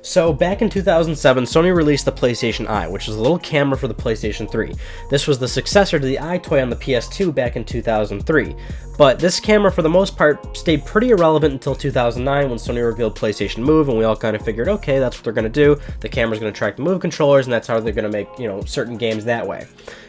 So back in 2007, Sony released the PlayStation Eye, which was a little camera for the PlayStation 3. This was the successor to the iToy on the PS2 back in 2003. But this camera, for the most part, stayed pretty irrelevant until 2009 when Sony revealed PlayStation Move, and we all kind of figured, okay, that's what they're going to do. The camera's going to track the Move controllers, and that's how they're going to make, certain games that way.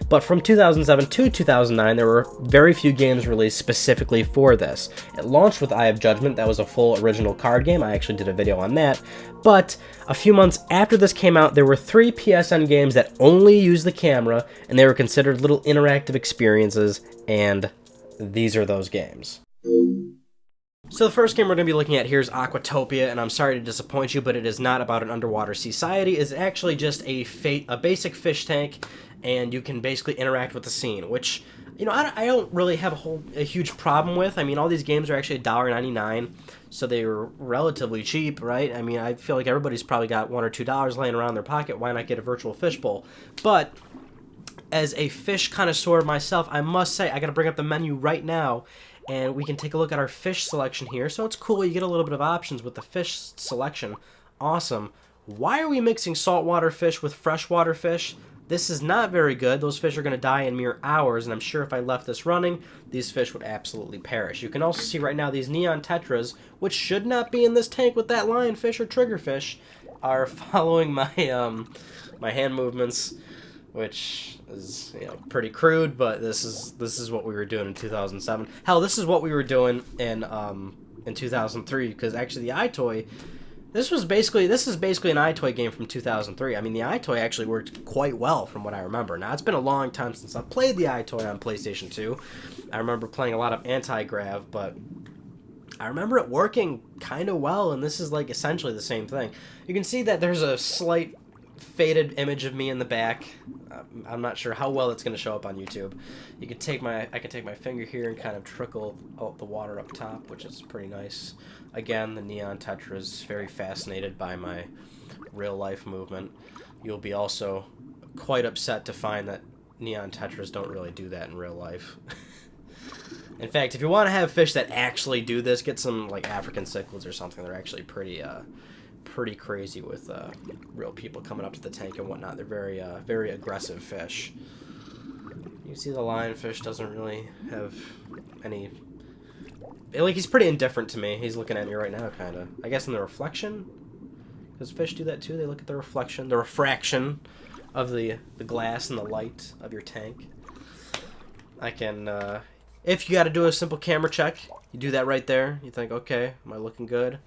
But from 2007 to 2009, there were very few games released specifically for this. It launched with Eye of Judgment. That was a full original card game. I actually did a video on that. But a few months after this came out, there were 3 PSN games that only used the camera, and they were considered little interactive experiences, and these are those games. So the first game we're going to be looking at here is Aquatopia, and I'm sorry to disappoint you, but it is not about an underwater society. It's actually just a basic fish tank, and you can basically interact with the scene, which, I don't really have a huge problem with. I mean, all these games are actually $1.99, so they were relatively cheap, right? I mean, I feel like everybody's probably got $1 or $2 laying around in their pocket. Why not get a virtual fishbowl? But as a fish connoisseur myself, I must say, I got to bring up the menu right now, and we can take a look at our fish selection here. So it's cool, you get a little bit of options with the fish selection. Awesome. Why are we mixing saltwater fish with freshwater fish? This is not very good. Those fish are going to die in mere hours, and I'm sure if I left this running, these fish would absolutely perish. You can also see right now these neon tetras, which should not be in this tank with that lionfish or triggerfish, are following my my hand movements, which is pretty crude, but this is what we were doing in 2007. Hell, this is what we were doing in 2003, because actually the iToy, this is basically an iToy game from 2003. I mean, the iToy actually worked quite well from what I remember. Now, it's been a long time since I've played the iToy on PlayStation 2. I remember playing a lot of anti-grav, but I remember it working kind of well, and this is like essentially the same thing. You can see that there's a slight faded image of me in the back. I'm not sure how well it's going to show up on YouTube. I can take my finger here and kind of trickle out the water up top, which is pretty nice. Again, the neon tetra is very fascinated by my real life movement. You'll be also quite upset to find that neon tetras don't really do that in real life. In fact, if you want to have fish that actually do this, get some like African cichlids or something. They're actually pretty crazy with real people coming up to the tank and whatnot. They're very aggressive fish. You see the lionfish doesn't really have any... Like, he's pretty indifferent to me. He's looking at me right now, kind of. I guess in the reflection? Because fish do that too. They look at the reflection, the refraction of the glass and the light of your tank. I can... if you got to do a simple camera check, you do that right there. You think, okay, am I looking good?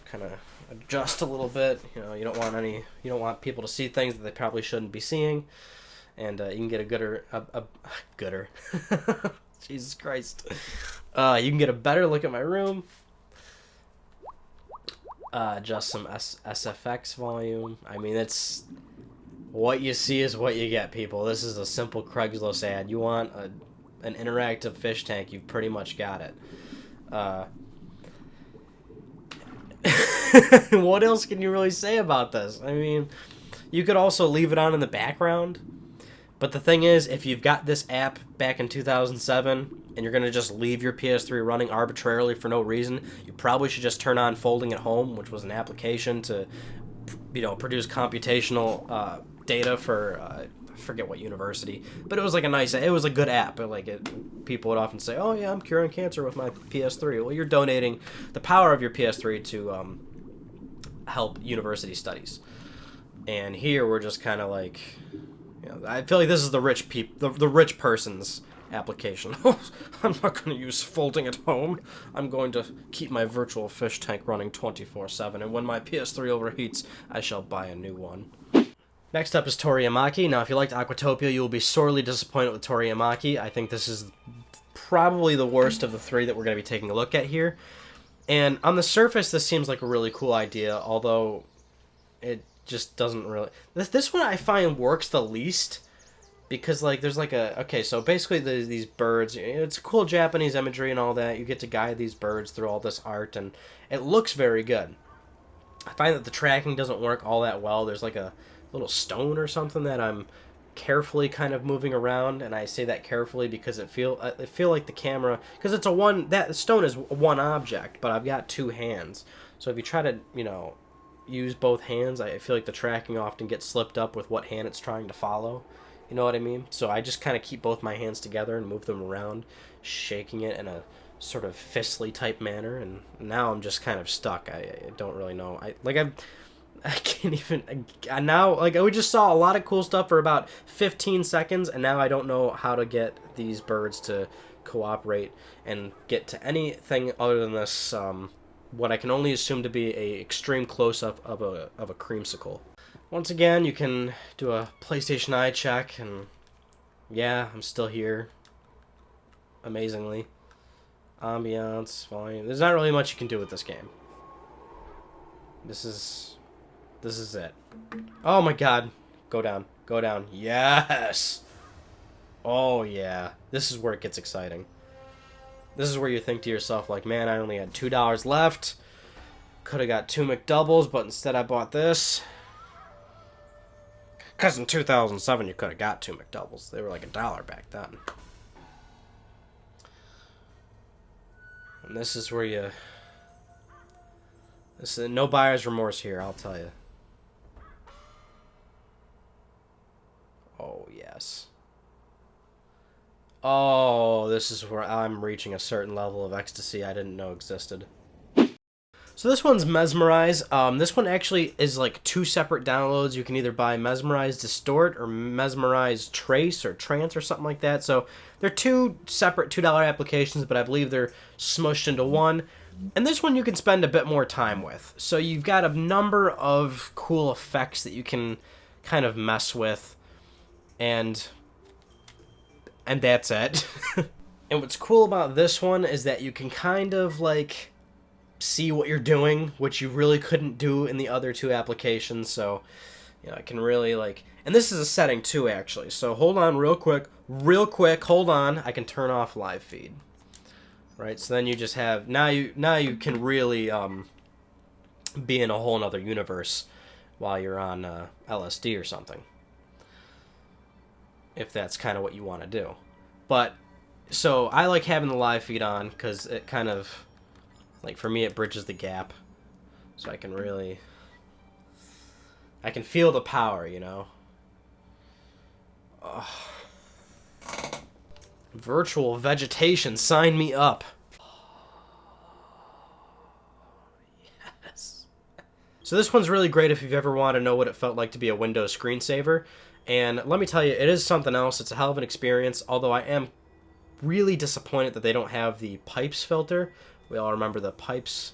Kind of adjust a little bit. You don't want people to see things that they probably shouldn't be seeing, and you can get a gooder. Jesus Christ. You can get a better look at my room. Adjust some SFX volume. I mean, it's what you see is what you get, people. This is a simple Craigslist ad. You want an interactive fish tank, you've pretty much got it. What else can you really say about this? I mean, you could also leave it on in the background, but the thing is, if you've got this app back in 2007 and you're going to just leave your PS3 running arbitrarily for no reason, you probably should just turn on Folding at Home, which was an application to, produce computational data for I forget what university, but it was like it was a good app. People would often say, "Oh yeah, I'm curing cancer with my PS3." Well, you're donating the power of your PS3 to help university studies. And here we're just kind of like, I feel like this is the rich person's application. I'm not going to use Folding at Home. I'm going to keep my virtual fish tank running 24/7, and when my PS3 overheats, I shall buy a new one. Next up is Taiki Imake. Now, if you liked Aquatopia, you will be sorely disappointed with Taiki Imake. I think this is probably the worst of the 3 that we're going to be taking a look at here. And on the surface, this seems like a really cool idea, although it just doesn't really... This one I find works the least, because there's okay, so basically these birds, it's cool Japanese imagery and all that. You get to guide these birds through all this art, and it looks very good. I find that the tracking doesn't work all that well. There's like a little stone or something that I'm carefully kind of moving around, and I say that carefully because I feel like the camera, because that stone is one object, but I've got 2 hands, so if you try to use both hands. I feel like the tracking often gets slipped up with what hand it's trying to follow. You know what I mean? So I just kind of keep both my hands together and move them around, shaking it in a sort of fistly type manner, and now I'm just kind of stuck. I don't really know. I can't even now, like, we just saw a lot of cool stuff for about 15 seconds, and now I don't know how to get these birds to cooperate and get to anything other than this what I can only assume to be a extreme close-up of a creamsicle. Once again, you can do a PlayStation Eye check, and yeah, I'm still here. Amazingly. Ambiance, volume. There's not really much you can do with this game. This is it. Oh my god. Go down. Go down. Yes! Oh yeah. This is where it gets exciting. This is where you think to yourself, like, man, I only had $2 left. Could have got 2 McDoubles, but instead I bought this. Because in 2007, you could have got 2 McDoubles. They were like $1 back then. And this is where you... This is no buyer's remorse here, I'll tell you. Oh, yes. Oh, this is where I'm reaching a certain level of ecstasy I didn't know existed. So this one's Mesmerized. This one actually is like 2 separate downloads. You can either buy Mesmerized Distort or Mesmerized Trace or Trance or something like that. So they're 2 separate $2 applications, but I believe they're smushed into one. And this one you can spend a bit more time with. So you've got a number of cool effects that you can kind of mess with. And that's it. And what's cool about this one is that you can kind of like see what you're doing, which you really couldn't do in the other 2 applications. So, you know, I can really like, and this is a setting too, actually. So hold on real quick, hold on. I can turn off live feed. Right, so then you just have, now you can really be in a whole nother universe while you're on LSD or something. If that's kind of what you want to do. But, so I like having the live feed on because it kind of, like for me, it bridges the gap. So I can really, I can feel the power, you know? Oh. Virtual vegetation, sign me up. Yes. So this one's really great if you've ever wanted to know what it felt like to be a Windows screensaver. And let me tell you, it is something else. It's a hell of an experience, although I am really disappointed that they don't have the pipes filter. We all remember the pipes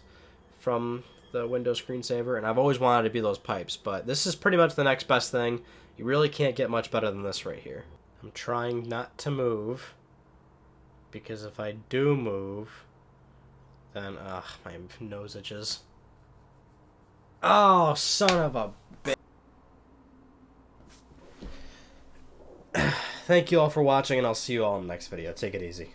from the Windows screensaver, and I've always wanted to be those pipes, but this is pretty much the next best thing. You really can't get much better than this right here. I'm trying not to move, because if I do move, then, my nose itches. Oh, son of a bitch. Thank you all for watching, and I'll see you all in the next video. Take it easy.